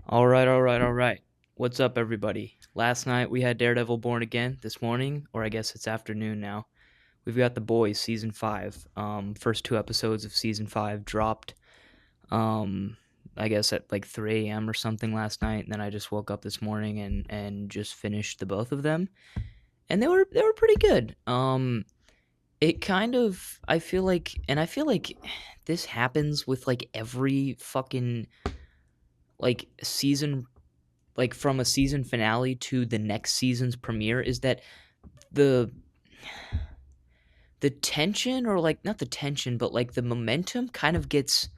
All right. What's up, everybody? Last night we had Daredevil Born Again. This morning, or I guess it's afternoon now, we've got The Boys season five. First two episodes of season five dropped. Um, I guess at like 3 a.m. or something last night, and then I just woke up this morning and just finished the both of them, and they were pretty good. It kind of I feel like this happens with like every fucking like season, like from a season finale to the next season's premiere, is that the the tension, or like not the tension, but like the momentum kind of gets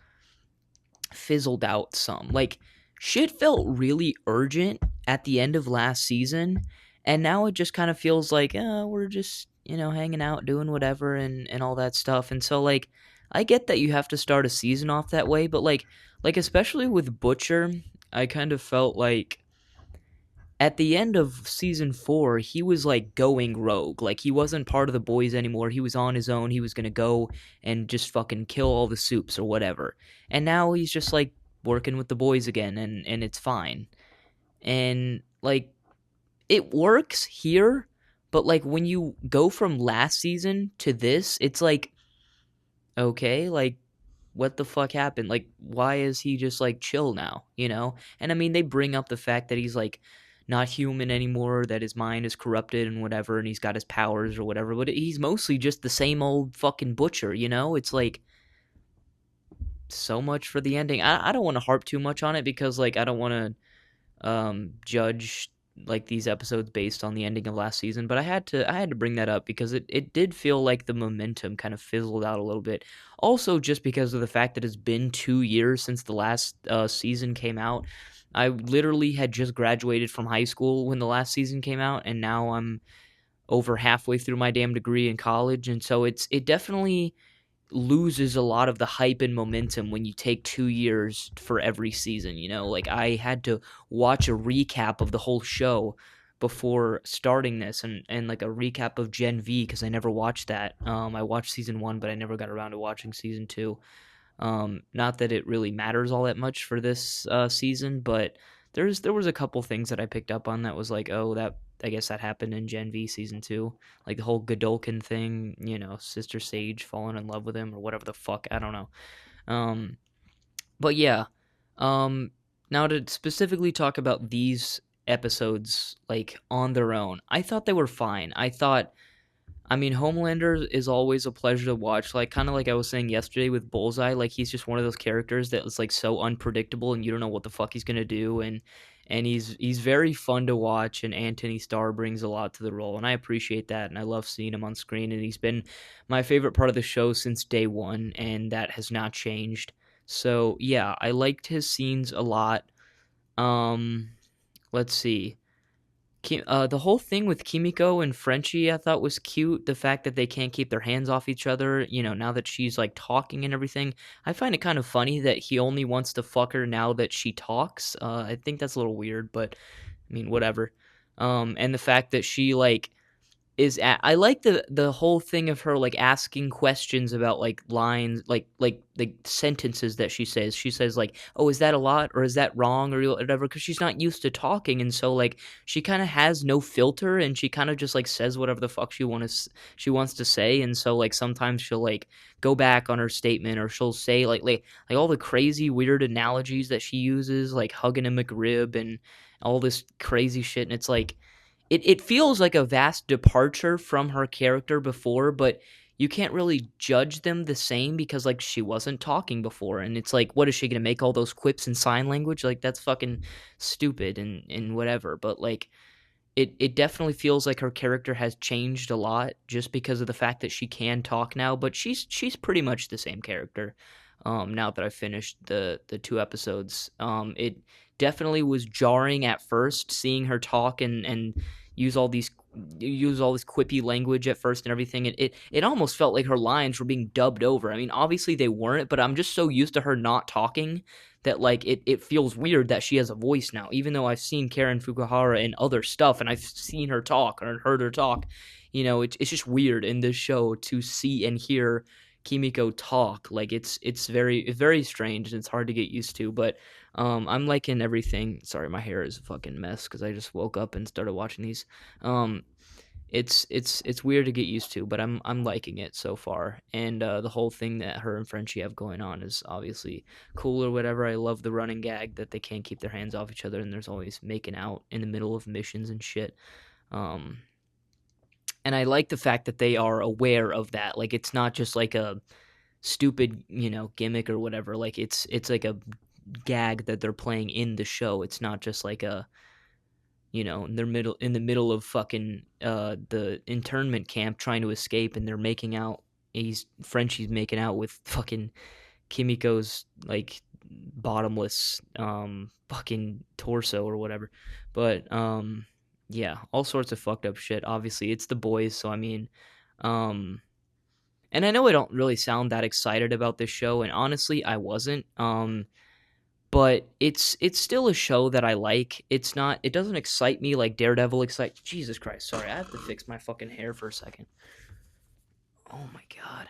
fizzled out some. Like shit felt really urgent at the end of last season, and now it just kind of feels like we're just hanging out doing whatever and all that stuff. And so like I get that you have to start a season off that way, but like especially with Butcher, I kind of felt like at the end of season 4, he was like going rogue. Like he wasn't part of the boys anymore. He was on his own. He was going to go and just fucking kill all the soups or whatever. And now he's just like working with the boys again, and it's fine. And like it works here, but like when you go from last season to this, it's like okay, like what the fuck happened? Like, why is he just like chill now? And I mean, they bring up the fact that he's like not human anymore, that his mind is corrupted and whatever, and he's got his powers or whatever, but he's mostly just the same old fucking butcher. It's like so much for the ending. I don't want to harp too much on it because like I don't want to judge like these episodes based on the ending of last season, but I had to bring that up because it did feel like the momentum kind of fizzled out a little bit. Also, just because of the fact that it's been 2 years since the last season came out. I literally had just graduated from high school when the last season came out, and now I'm over halfway through my damn degree in college, and so it definitely loses a lot of the hype and momentum when you take 2 years for every season. Like I had to watch a recap of the whole show before starting this, and like a recap of Gen V because I never watched that. I watched season 1, but I never got around to watching season 2. Not that it really matters all that much for this season, but there was a couple things that I picked up on that was like, oh, that I guess that happened in Gen V season 2, like the whole Godolkin thing, Sister Sage falling in love with him or whatever the fuck, I don't know. Um, but yeah, um, now to specifically talk about these episodes like on their own, I thought they were fine. I mean, Homelander is always a pleasure to watch. Like, kind of like I was saying yesterday with Bullseye, like he's just one of those characters that is like so unpredictable, and you don't know what the fuck he's gonna do, and he's very fun to watch. And Anthony Starr brings a lot to the role, and I appreciate that, and I love seeing him on screen. And he's been my favorite part of the show since day one, and that has not changed. So yeah, I liked his scenes a lot. Um, let's see. The whole thing with Kimiko and Frenchie I thought was cute. The fact that they can't keep their hands off each other, now that she's like talking and everything. I find it kind of funny that he only wants to fuck her now that she talks. I think that's a little weird, but I mean, whatever. And the fact that she like I like the whole thing of her like asking questions about like lines, like sentences that she says. She says like, "Oh, is that a lot or is that wrong or whatever?" Because she's not used to talking, and so like she kind of has no filter, and she kind of just like says whatever the fuck she wants to say. And so like sometimes she'll like go back on her statement, or she'll say like all the crazy weird analogies that she uses, like hugging a McRib and all this crazy shit. And it's like it feels like a vast departure from her character before, but you can't really judge them the same because like she wasn't talking before, and it's like, what is she gonna make all those quips in sign language? Like that's fucking stupid and whatever. But like it definitely feels like her character has changed a lot just because of the fact that she can talk now, but she's pretty much the same character. Now that I've finished the two episodes, it definitely was jarring at first seeing her talk and use all these use all this quippy language at first and everything. It almost felt like her lines were being dubbed over. I mean, obviously they weren't, but I'm just so used to her not talking that like it feels weird that she has a voice now, even though I've seen Karen Fukuhara in other stuff and I've seen her talk or heard her talk. It's just weird in this show to see and hear Kimiko talk. Like it's very strange and it's hard to get used to. But I'm liking everything. Sorry, my hair is a fucking mess because I just woke up and started watching these. Um, it's weird to get used to, but I'm liking it so far. And the whole thing that her and Frenchie have going on is obviously cool or whatever. I love the running gag that they can't keep their hands off each other, and there's always making out in the middle of missions and shit. Um, and I like the fact that they are aware of that. Like it's not just like a stupid, gimmick or whatever. Like it's like a gag that they're playing in the show. It's not just like a in the middle of fucking the internment camp trying to escape, and they're making out. Frenchie's making out with fucking Kimiko's like bottomless fucking torso or whatever. But yeah, all sorts of fucked up shit. Obviously, it's the boys, so I mean, um and I know I don't really sound that excited about this show, and honestly, I wasn't. But it's still a show that I like. It doesn't excite me like Daredevil excite. Jesus Christ, sorry, I have to fix my fucking hair for a second. Oh my god.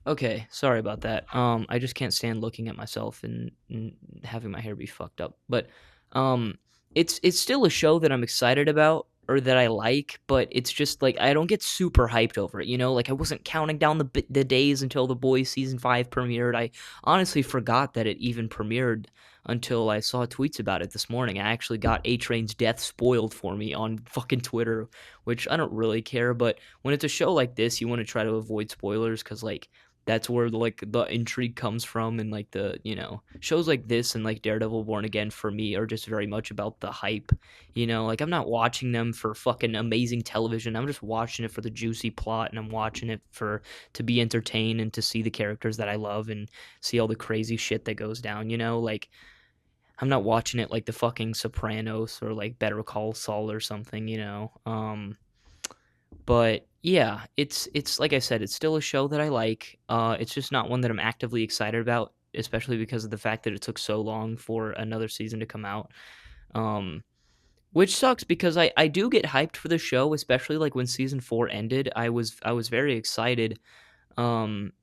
Okay, sorry about that. I just can't stand looking at myself and having my hair be fucked up. But um, it's still a show that I'm excited about or that I like, but it's just like I don't get super hyped over it. Like I wasn't counting down the days until The Boys season 5 premiered. I honestly forgot that it even premiered until I saw tweets about it this morning. I actually got A Train's death spoiled for me on fucking Twitter, which I don't really care. But when it's a show like this, you want to try to avoid spoilers because like that's where like the intrigue comes from, and like the shows like this and like Daredevil Born Again for me are just very much about the hype. Like I'm not watching them for fucking amazing television. I'm just watching it for the juicy plot, and I'm watching it for to be entertained and to see the characters that I love and see all the crazy shit that goes down. Like I'm not watching it like the fucking Sopranos or like Better Call Saul or something. But yeah, it's like I said, it's still a show that I like. It's just not one that I'm actively excited about, especially because of the fact that it took so long for another season to come out. Um, which sucks because I do get hyped for the show, especially like when season 4 ended. I was very excited. Um,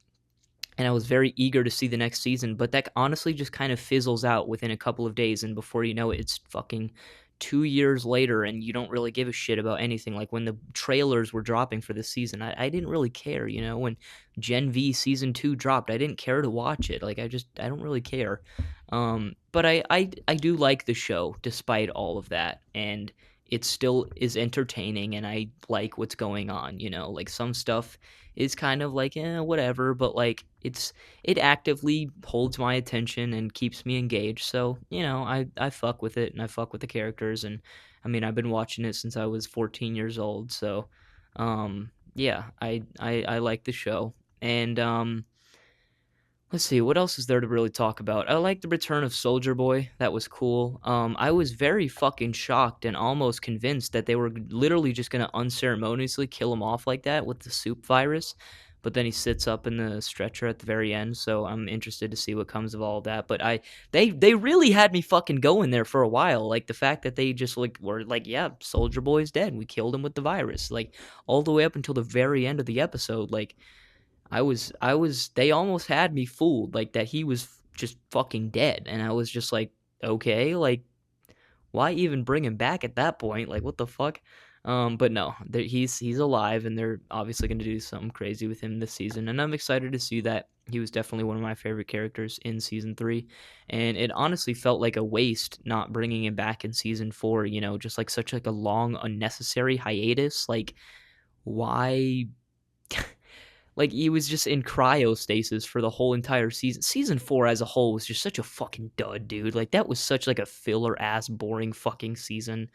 and I was very eager to see the next season, but that honestly just kind of fizzles out within a couple of days, and before you know it, it's fucking 2 years later, and you don't really give a shit about anything. Like when the trailers were dropping for this season, I didn't really care. When Gen V season 2 dropped, I didn't care to watch it. Like I don't really care. But I do like the show despite all of that, and it still is entertaining, and I like what's going on. Like some stuff is kind of like whatever, but like it actively holds my attention and keeps me engaged. So I fuck with it, and I fuck with the characters, and I mean I've been watching it since I was 14 years old. So yeah, I like the show. And let's see, what else is there to really talk about? I like the return of Soldier Boy. That was cool. I was very fucking shocked and almost convinced that they were literally just gonna unceremoniously kill him off like that with the soup virus. But then he sits up in the stretcher at the very end, so I'm interested to see what comes of all of that. But they really had me fucking going there for a while. Like the fact that they just like were like, yeah, Soldier Boy's dead. We killed him with the virus. Like all the way up until the very end of the episode, like they almost had me fooled, like that he was just fucking dead, and I was just like, okay, like why even bring him back at that point? Like what the fuck? But no, he's alive, and they're obviously going to do something crazy with him this season, and I'm excited to see that. He was definitely one of my favorite characters in season 3, and it honestly felt like a waste not bringing him back in season 4. Just like such like a long unnecessary hiatus. Like why? Like he was just in cryostasis for the whole entire season. Season 4 as a whole was just such a fucking dud, dude. Like that was such like a filler ass boring fucking season.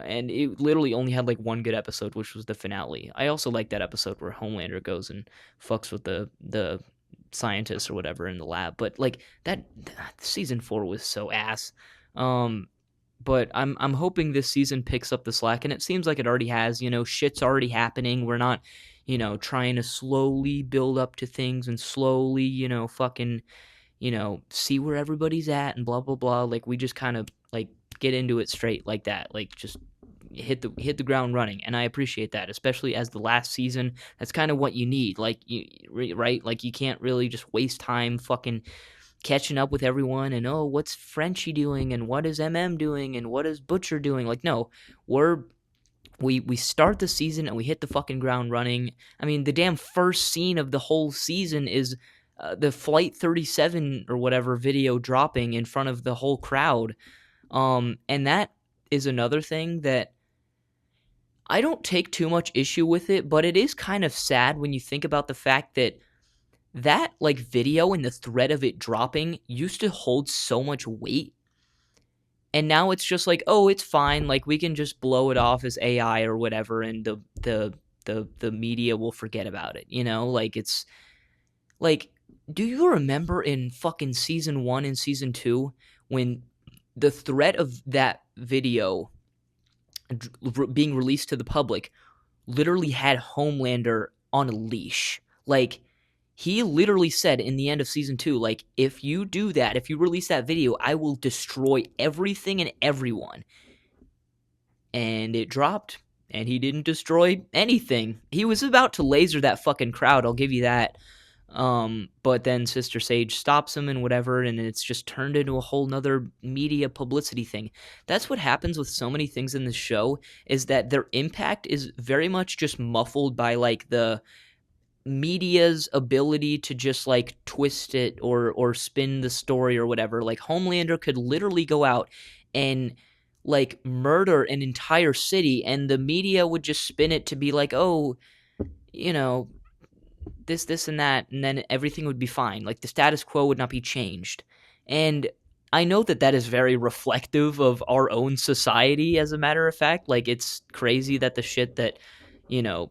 And it literally only had like one good episode, which was the finale. I also like that episode where Homelander goes and fucks with the scientists or whatever in the lab. But like that season 4 was so ass. But I'm hoping this season picks up the slack, and it seems like it already has. Shit's already happening. We're not trying to slowly build up to things and slowly, fucking, see where everybody's at and blah, blah, blah. Like, we just kind of, like, get into it straight like that. Like, just hit the ground running, and I appreciate that, especially as the last season. That's kind of what you need, like right? Like you can't really just waste time fucking catching up with everyone and what's Frenchie doing and what is doing and what is Butcher doing? Like no, we start the season and we hit the fucking ground running. I mean, the damn first scene of the whole season is the Flight 37 or whatever video dropping in front of the whole crowd. And that is another thing that I don't take too much issue with it, but it is kind of sad when you think about the fact that like video and the threat of it dropping used to hold so much weight. And now it's just like, oh, it's fine. Like we can just blow it off as AI or whatever, and the media will forget about it. You know, like it's like, do you remember in fucking season 1 and season 2 when the threat of that video being released to the public literally had Homelander on a leash? Like, he literally said in the end of season 2, like, if you do that, if you release that video, I will destroy everything and everyone. And it dropped, and he didn't destroy anything. He was about to laser that fucking crowd, I'll give you that. But then Sister Sage stops him and whatever, and it's just turned into a whole nother media publicity thing. That's what happens with so many things in this show, is that their impact is very much just muffled by, like, the media's ability to just like twist it or spin the story or whatever. Like Homelander could literally go out and like murder an entire city, and the media would just spin it to be like, oh, you know, this and that, and then everything would be fine. Like the status quo would not be changed. And I know that that is very reflective of our own society, as a matter of fact. Like it's crazy that the shit that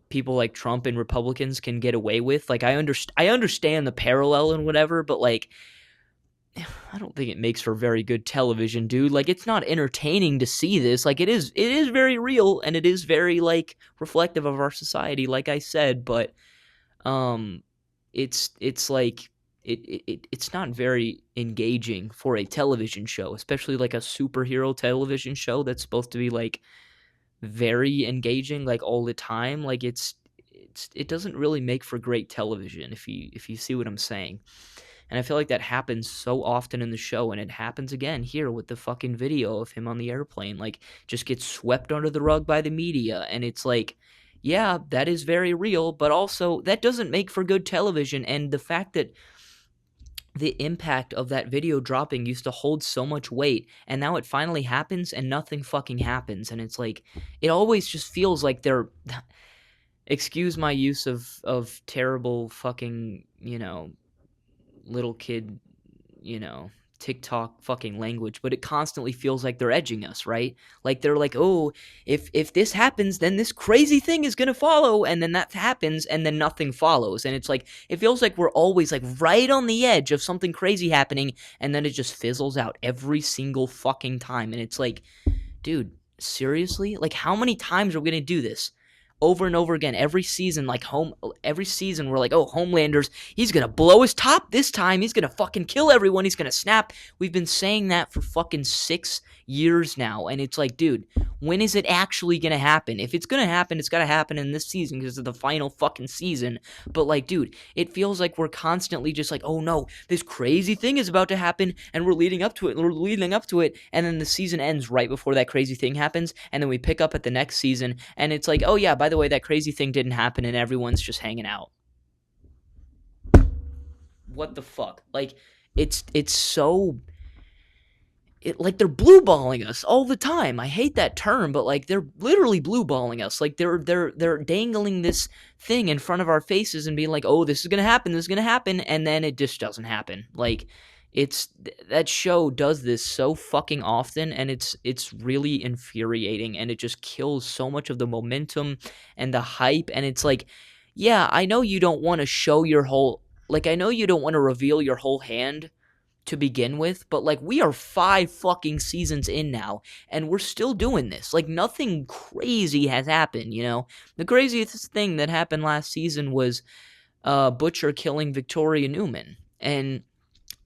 people like Trump and Republicans can get away with. Like I understand the parallel and whatever, but like I don't think it makes for very good television, dude. Like it's not entertaining to see this. Like it is very real, and it is very like reflective of our society, like I said, but it's like it's not very engaging for a television show, especially like a superhero television show that's supposed to be like very engaging like all the time. Like it doesn't really make for great television, if you see what I'm saying. And I feel like that happens so often in the show, and it happens again here with the fucking video of him on the airplane. Like just gets swept under the rug by the media, and it's like, yeah, that is very real, but also that doesn't make for good television. And the fact that the impact of that video dropping used to hold so much weight, and now it finally happens and nothing fucking happens. And it's like, it always just feels like they're excuse my use of terrible fucking little kid TikTok fucking language, but it constantly feels like they're edging us, right? Like they're like, oh, if this happens, then this crazy thing is gonna follow, and then that happens, and then nothing follows. And it's like, it feels like we're always like right on the edge of something crazy happening, and then it just fizzles out every single fucking time. And it's like, dude, seriously? Like how many times are we gonna do this? Over and over again, every season, we're like, oh, Homelander's, he's gonna blow his top this time, he's gonna fucking kill everyone, he's gonna snap. We've been saying that for fucking 6 years now, and it's like, dude, when is it actually gonna happen? If it's gonna happen, it's gotta happen in this season because it's the final fucking season. But like, dude, it feels like we're constantly just like, oh no, this crazy thing is about to happen, and we're leading up to it, and then the season ends right before that crazy thing happens, and then we pick up at the next season, and it's like, oh yeah, by the way, that crazy thing didn't happen, and everyone's just hanging out. What the fuck? Like, it's so... like they're blue balling us all the time. I hate that term, but like they're literally blue balling us. Like they're dangling this thing in front of our faces and being like, oh, this is gonna happen, and then it just doesn't happen. Like that show does this so fucking often, and it's really infuriating, and it just kills so much of the momentum and the hype. And it's like, yeah, I know you don't want to show your whole, like, I know you don't want to reveal your whole hand to begin with, but like, we are 5 fucking seasons in now, and we're still doing this. Like, nothing crazy has happened, The craziest thing that happened last season was Butcher killing Victoria Newman, and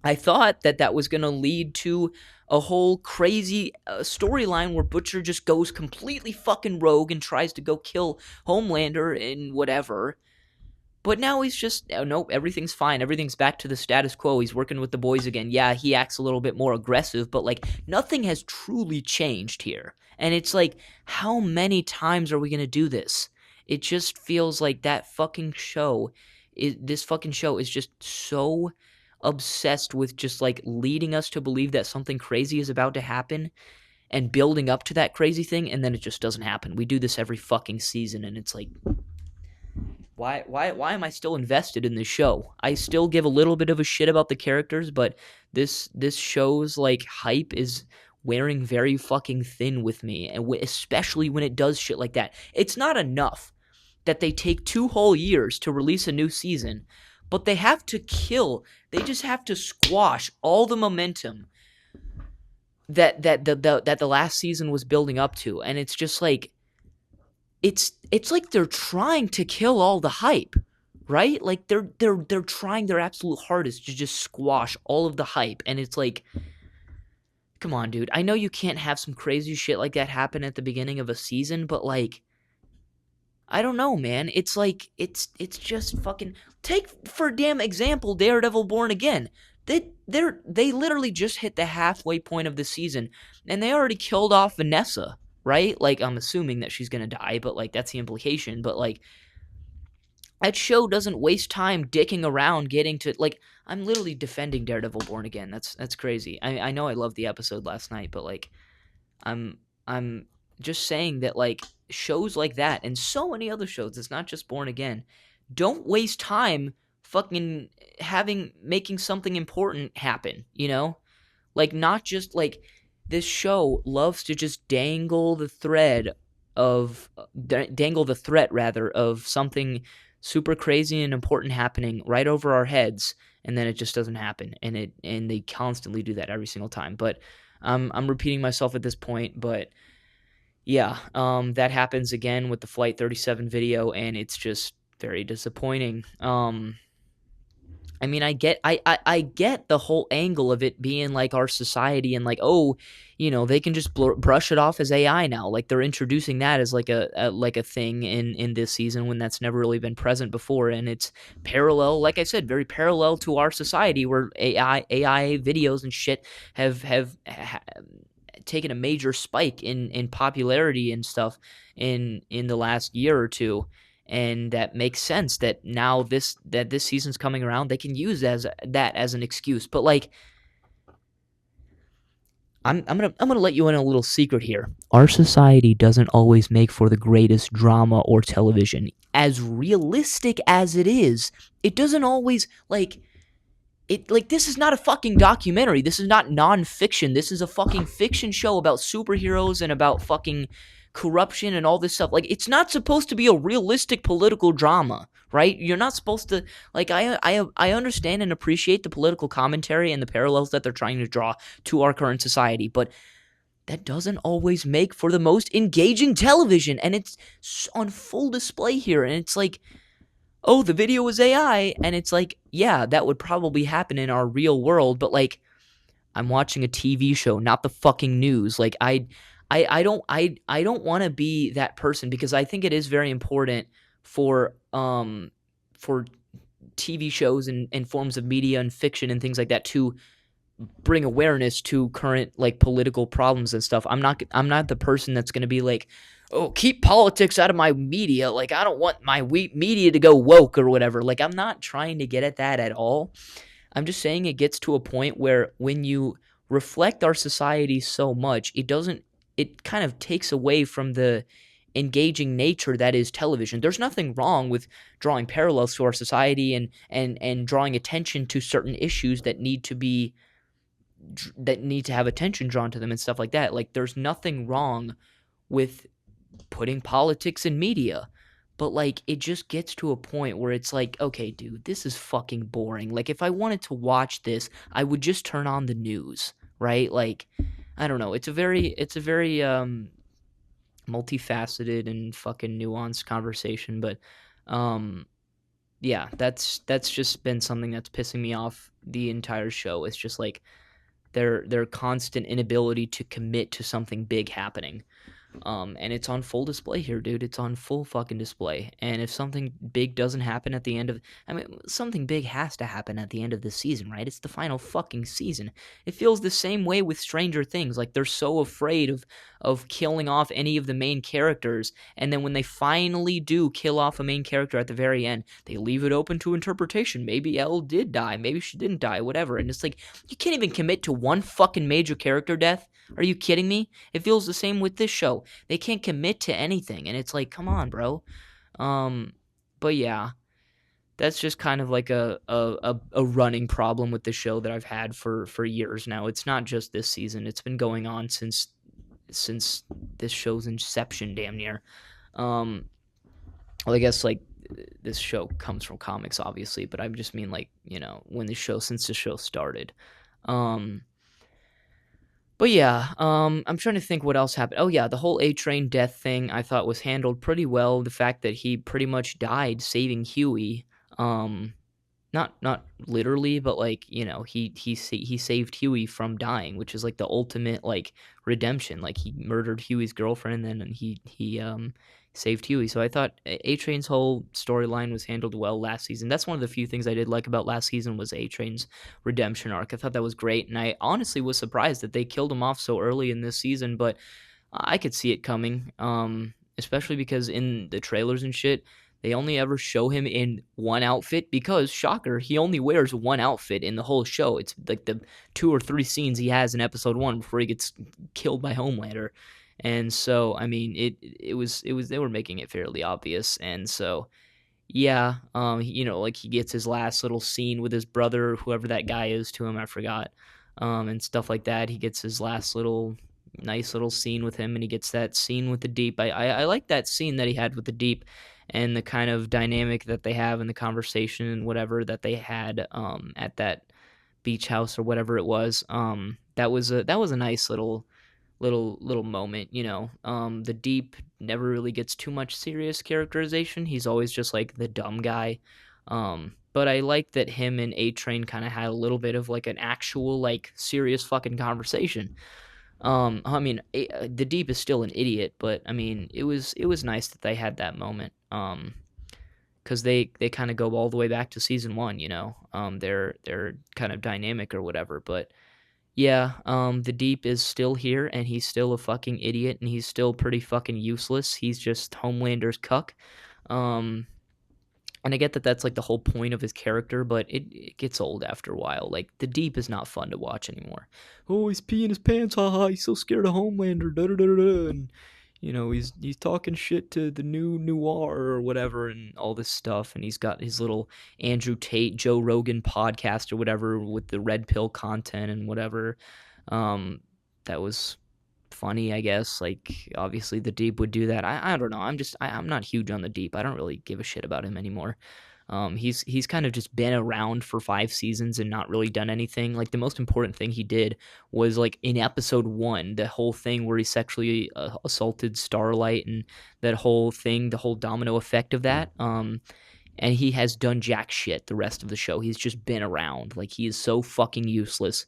I thought that was going to lead to a whole crazy storyline where Butcher just goes completely fucking rogue and tries to go kill Homelander and whatever. But now he's just, oh, nope, everything's fine. Everything's back to the status quo. He's working with the boys again. Yeah, he acts a little bit more aggressive, but like nothing has truly changed here. And it's like, how many times are we going to do this? It just feels like that fucking show, this fucking show is just so obsessed with just like leading us to believe that something crazy is about to happen and building up to that crazy thing, and then it just doesn't happen. We do this every fucking season, and it's like, why am I still invested in this show? I still give a little bit of a shit about the characters, but this show's like hype is wearing very fucking thin with me, and especially when it does shit like that. It's not enough that they take 2 whole years to release a new season, but they have to they just have to squash all the momentum that the last season was building up to, and it's just like it's like they're trying to kill all the hype, right? Like they're trying their absolute hardest to just squash all of the hype, and it's like, come on, dude. I know you can't have some crazy shit like that happen at the beginning of a season, but like, I don't know, man. It's like it's just fucking, take for damn example Daredevil Born Again. They literally just hit the halfway point of the season, and they already killed off Vanessa, right? Like, I'm assuming that she's gonna die, but like that's the implication. But like, that show doesn't waste time dicking around getting to, like, I'm literally defending Daredevil Born Again. That's crazy. I know I loved the episode last night, but like, I'm just saying that like shows like that and so many other shows, it's not just Born Again, don't waste time fucking making something important happen, you know? Like, not just like, this show loves to just dangle the threat rather of something super crazy and important happening right over our heads, and then it just doesn't happen, and they constantly do that every single time. But I'm repeating myself at this point, but yeah, that happens again with the Flight 37 video, and it's just very disappointing. I mean, I get the whole angle of it being like our society, and like, oh, you know, they can just brush it off as AI now. Like, they're introducing that as like a thing in this season when that's never really been present before, and it's parallel, like I said, very parallel to our society where AI videos and shit have taken a major spike in popularity and stuff in the last year or two. And that makes sense that now this season's coming around, they can use that as an excuse. But like, I'm gonna let you in a little secret here. Our society doesn't always make for the greatest drama or television. As realistic as it is, it doesn't always like it. Like, this is not a fucking documentary. This is not nonfiction. This is a fucking fiction show about superheroes and about fucking corruption and all this stuff. Like, it's not supposed to be a realistic political drama, right? You're not supposed to, like, I understand and appreciate the political commentary and the parallels that they're trying to draw to our current society, but that doesn't always make for the most engaging television, and it's on full display here. And it's like, oh, the video was AI, and it's like, yeah, that would probably happen in our real world, but like, I'm watching a TV show, not the fucking news. Like, I don't want to be that person, because I think it is very important for TV shows and forms of media and fiction and things like that to bring awareness to current like political problems and stuff. I'm not the person that's going to be like, oh, keep politics out of my media. Like, I don't want my media to go woke or whatever. Like, I'm not trying to get at that at all. I'm just saying it gets to a point where when you reflect our society so much, it kind of takes away from the engaging nature that is television. There's nothing wrong with drawing parallels to our society and drawing attention to certain issues that need to have attention drawn to them and stuff like that. Like, there's nothing wrong with putting politics in media. But like, it just gets to a point where it's like, okay, dude, this is fucking boring. Like, if I wanted to watch this, I would just turn on the news, right? Like, I don't know. It's a very multifaceted and fucking nuanced conversation, but yeah, that's just been something that's pissing me off the entire show. It's just like, their constant inability to commit to something big happening. And it's on full display here, dude. It's on full fucking display. And if something big doesn't happen at the end of, I mean, something big has to happen at the end of the season, right? It's the final fucking season. It feels the same way with Stranger Things. Like they're so afraid of killing off any of the main characters, and then when they finally do kill off a main character at the very end, they leave it open to interpretation. Maybe Elle did die, maybe she didn't die, whatever. And it's like you can't even commit to one fucking major character death. Are you kidding me? It feels the same with this show. They can't commit to anything, and it's like, come on, bro. But yeah, that's just kind of like a running problem with the show that I've had for years now. It's not just this season. It's been going on since this show's inception, damn near. Well, I guess like this show comes from comics, obviously, but I just mean like, since the show started. But yeah, I'm trying to think what else happened. Oh yeah, the whole A-Train death thing I thought was handled pretty well. The fact that he pretty much died saving Huey, not literally, but like he saved Huey from dying, which is like the ultimate like redemption. Like he murdered Huey's girlfriend, and he saved Huey. So I thought A-Train's whole storyline was handled well last season. That's one of the few things I did like about last season was A-Train's redemption arc. I thought that was great, and I honestly was surprised that they killed him off so early in this season, but I could see it coming, especially because in the trailers and shit, they only ever show him in one outfit because, shocker, he only wears one outfit in the whole show. It's like the 2 or 3 scenes he has in episode 1 before he gets killed by Homelander. And so, I mean, it was they were making it fairly obvious. And so, yeah, like he gets his last little scene with his brother, whoever that guy is to him, I forgot, and stuff like that. He gets his last nice little scene with him, and he gets that scene with the Deep. I like that scene that he had with the Deep, and the kind of dynamic that they have in the conversation and whatever that they had at that beach house or whatever it was. That was a nice little moment. The Deep never really gets too much serious characterization. He's always just like the dumb guy. But I like that him and A-Train kind of had a little bit of like an actual like serious fucking conversation. I mean, the Deep is still an idiot, but I mean, it was nice that they had that moment. Because they kind of go all the way back to season 1. They're kind of dynamic or whatever. But yeah, the Deep is still here, and he's still a fucking idiot, and he's still pretty fucking useless. He's just Homelander's cuck. And I get that that's like the whole point of his character, but it gets old after a while. Like, the Deep is not fun to watch anymore. Oh, he's peeing his pants, haha, he's so scared of Homelander, da-da-da-da-da, and, he's talking shit to the new noir or whatever and all this stuff, and he's got his little Andrew Tate, Joe Rogan podcast or whatever with the red pill content and whatever. That was funny, I guess. Like, obviously the Deep would do that. I don't know. I'm not huge on the Deep. I don't really give a shit about him anymore. He's kind of just been around for 5 seasons and not really done anything. Like, the most important thing he did was like in episode 1, the whole thing where he sexually assaulted Starlight, and that whole thing, the whole domino effect of that. And he has done jack shit the rest of the show. He's just been around. Like, he is so fucking useless.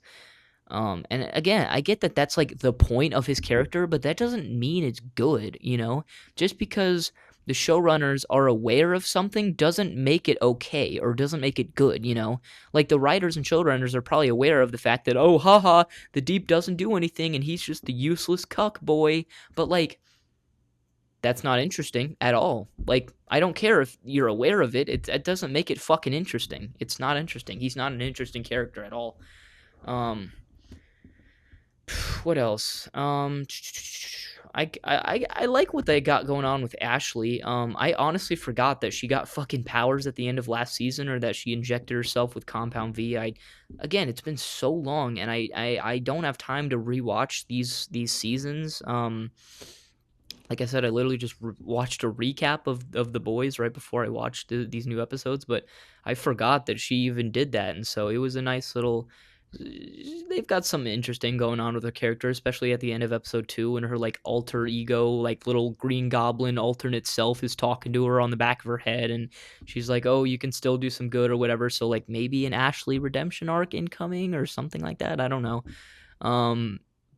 And again, I get that that's like the point of his character, but that doesn't mean it's good, Just because the showrunners are aware of something doesn't make it okay or doesn't make it good, Like, the writers and showrunners are probably aware of the fact that, oh, haha, the Deep doesn't do anything and he's just the useless cuck boy. But, like, that's not interesting at all. Like, I don't care if you're aware of it. It doesn't make it fucking interesting. It's not interesting. He's not an interesting character at all. What else? I like what they got going on with Ashley. I honestly forgot that she got fucking powers at the end of last season, or that she injected herself with Compound V. Again, it's been so long, and I don't have time to rewatch these seasons. Like I said, I literally just watched a recap of The Boys right before I watched these new episodes, but I forgot that she even did that, and so it was a nice little they've got some interesting going on with her character, especially at the end of episode 2 when her like alter ego, like little green goblin alternate self is talking to her on the back of her head, and she's like, "Oh, you can still do some good or whatever." So like maybe an Ashley redemption arc incoming or something like that. I don't know.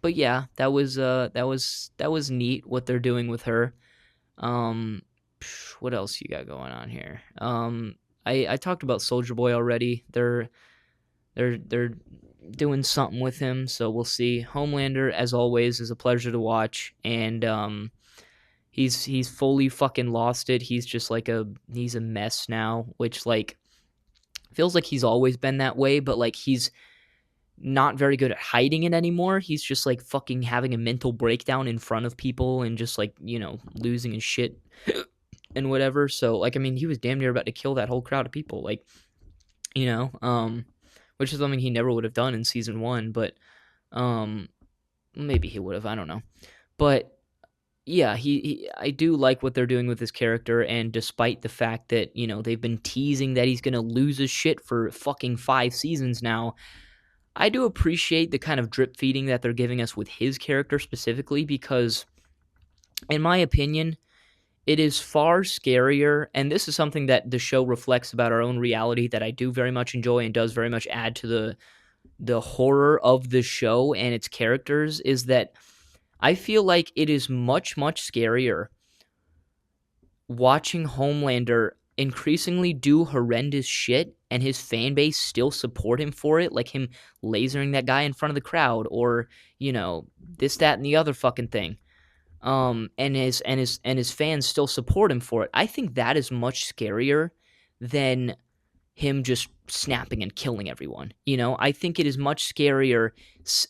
But yeah, that was neat what they're doing with her. Um, what else you got going on here? I talked about Soldier Boy already. They're doing something with him, so we'll see. Homelander, as always, is a pleasure to watch, and he's fully fucking lost it. He's just like he's a mess now, which like feels like he's always been that way, but like he's not very good at hiding it anymore. He's just like fucking having a mental breakdown in front of people and just like, losing his shit and whatever. So like, I mean, he was damn near about to kill that whole crowd of people, like, which is something he never would have done in season 1, but maybe he would have, I don't know. But yeah, I do like what they're doing with his character, and despite the fact that, they've been teasing that he's going to lose his shit for fucking 5 seasons now, I do appreciate the kind of drip feeding that they're giving us with his character specifically, because in my opinion, it is far scarier, and this is something that the show reflects about our own reality that I do very much enjoy and does very much add to the horror of the show and its characters, is that I feel like it is much, much scarier watching Homelander increasingly do horrendous shit and his fan base still support him for it, like him lasering that guy in front of the crowd, or this, that, and the other fucking thing. And his fans still support him for it. I think that is much scarier than him just snapping and killing everyone. I think it is much scarier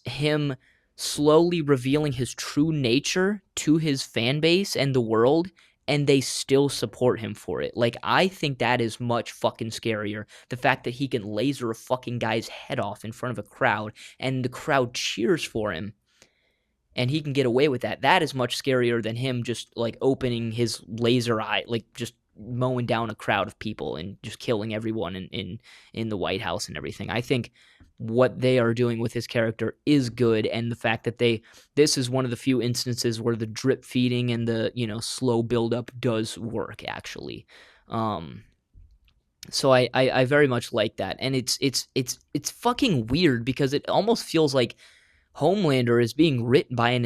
him slowly revealing his true nature to his fan base and the world, and they still support him for it. Like, I think that is much fucking scarier. The fact that he can laser a fucking guy's head off in front of a crowd, and the crowd cheers for him, and he can get away with that. That is much scarier than him just, like, opening his laser eye, like, just mowing down a crowd of people and just killing everyone in the White House and everything. I think what they are doing with his character is good, and the fact that this is one of the few instances where the drip feeding and the slow build up does work, actually. So I very much like that, and it's fucking weird because it almost feels like Homelander is being written by an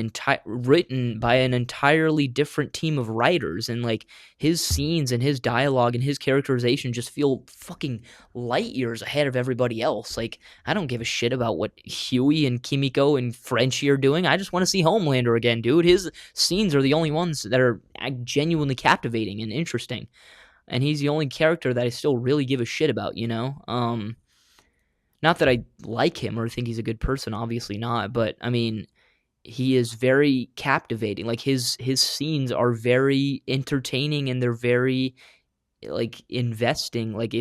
entirely different team of writers, and like his scenes and his dialogue and his characterization just feel fucking light years ahead of everybody else. Like, I don't give a shit about what Huey and Kimiko and Frenchie are doing. I just want to see Homelander again, dude. His scenes are the only ones that are genuinely captivating and interesting, and he's the only character that I still really give a shit about. Not that I like him or think he's a good person, obviously not, but I mean, he is very captivating. Like, his scenes are very entertaining, and they're very like investing. Like,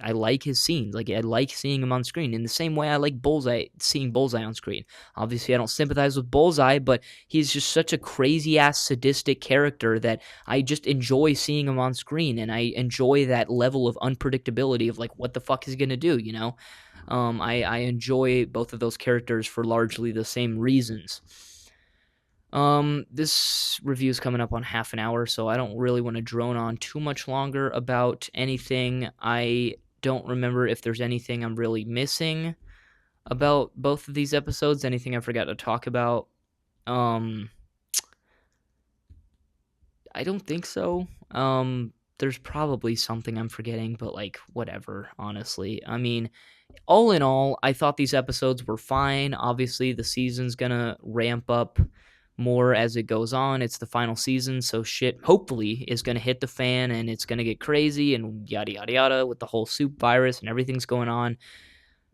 I like his scenes. Like, I like seeing him on screen in the same way I like seeing Bullseye on screen. Obviously, I don't sympathize with Bullseye, but he's just such a crazy-ass sadistic character that I just enjoy seeing him on screen, and I enjoy that level of unpredictability of, like, what the fuck is he gonna do, I enjoy both of those characters for largely the same reasons. This review is coming up on half an hour, so I don't really want to drone on too much longer about anything. I don't remember if there's anything I'm really missing about both of these episodes, anything I forgot to talk about. I don't think so. There's probably something I'm forgetting, but like, whatever, honestly. I mean, all in all, I thought these episodes were fine. Obviously, the season's gonna ramp up more as it goes on. It's the final season, so shit hopefully is going to hit the fan, and it's going to get crazy and yada yada yada with the whole soup virus and everything's going on.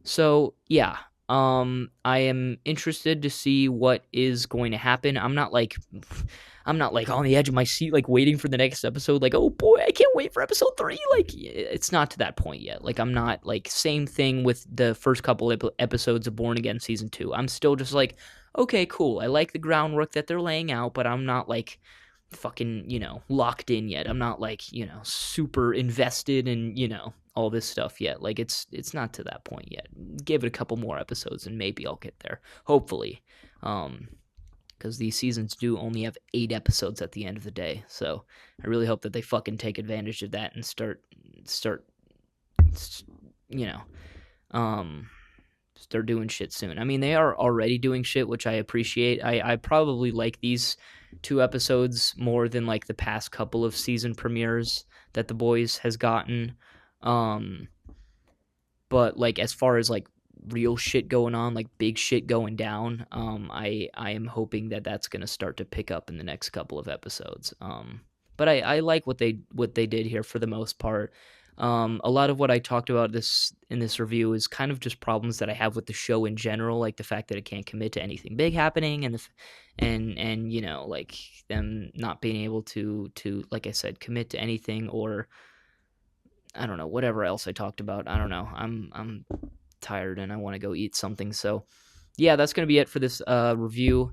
So yeah, I am interested to see what is going to happen. I'm not like on the edge of my seat, like waiting for the next episode, like, oh boy, I can't wait for episode 3. Like, it's not to that point yet. Like, I'm not like, same thing with the first couple episodes of Born Again season 2. I'm still just like, okay, cool. I like the groundwork that they're laying out, but I'm not like fucking, locked in yet. I'm not like, super invested and, all this stuff yet. Like it's not to that point yet. Give it a couple more episodes and maybe I'll get there. Hopefully. Because these seasons do only have 8 episodes at the end of the day. So I really hope that they fucking take advantage of that and start, you know, start doing shit soon. I mean, they are already doing shit, which I appreciate. I probably like these 2 episodes more than like the past couple of season premieres that The Boys has gotten. But like as far as like real shit going on, like big shit going down, I am hoping that that's gonna start to pick up in the next couple of episodes. But I like what they did here for the most part. A lot of what I talked about in this review is kind of just problems that I have with the show in general, like the fact that it can't commit to anything big happening, and you know, like them not being able to like I said, commit to anything, or I don't know, whatever else I talked about. I don't know. I'm tired and I want to go eat something. So yeah, that's gonna be it for this review.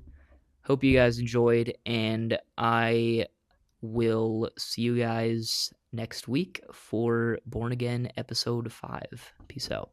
Hope you guys enjoyed, and I will see you guys next week for Born Again episode 5. Peace out.